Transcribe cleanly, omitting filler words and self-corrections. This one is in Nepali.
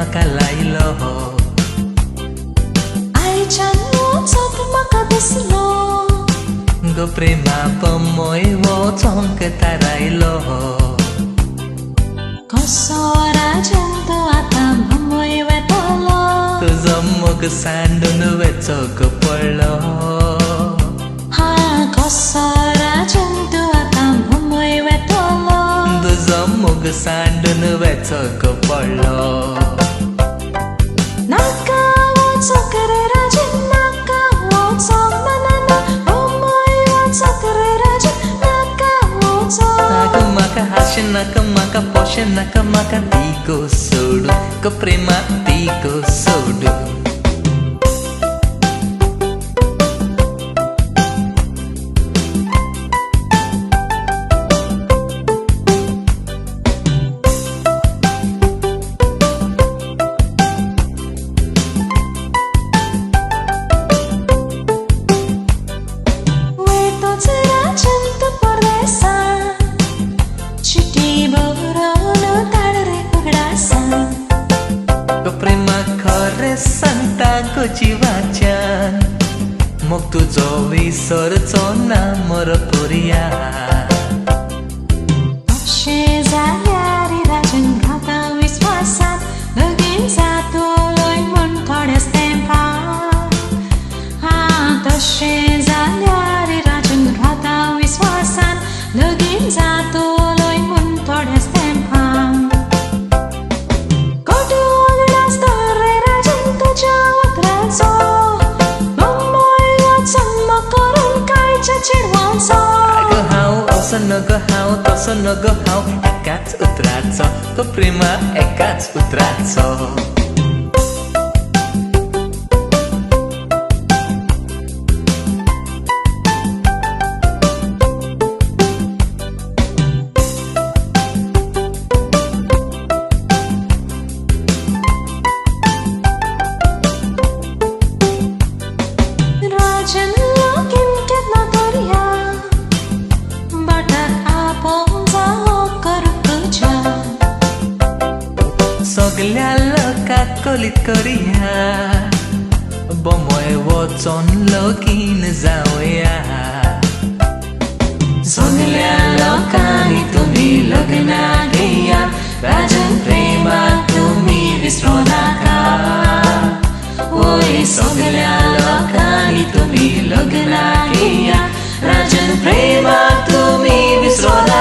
म्हाका लायलो आयच्यान वचत म्हाका दिसलो गो प्रेमा पमोय वचोंक थारायलो कसो राजन तो आतां भमोय वेतलो तुजो मोग सांडून वेचोक पडलो हा कसो राजन तो आतां भमोय वेतलो तुजो मोग सांडून वेचोक पडलो नाका वचोक रे राजन नाका वचोक ना ना ना भमोय वचोक रे राजन नाका वचोक म्हाका हाशे नाका म्हाका पोशे नाका म्हाका तिको सोडू गो प्रेमा तिको सोडू प्रेमा खरें सांगता गो जिवाच्यान मोग तुजो विसरचो ना मोर पोरया तशें जाल्यार राजन घाता विस्वासान लगीन जातोलोय म्हूण थोड्याच तेंपाक हा तशें जाल्यार राजन घाता विस्वासान लगीन जातोलोय म्हूण थोड्याच तेंपाक नगो हांव तसो नगो हांव एकाच उतराचो तो प्रेमा एकाच उतराचो सगल्या लोकांक कोलीत करुया बोमोय वचोन लगीन जावया सगल्या लोकांनी तुमी लग्नाक येया राजन प्रेमा तुमी विसरो नाका ओय सगल्या लोकांनी तुमी लग्नाक येया राजन प्रेमा तुमी विसरो नाका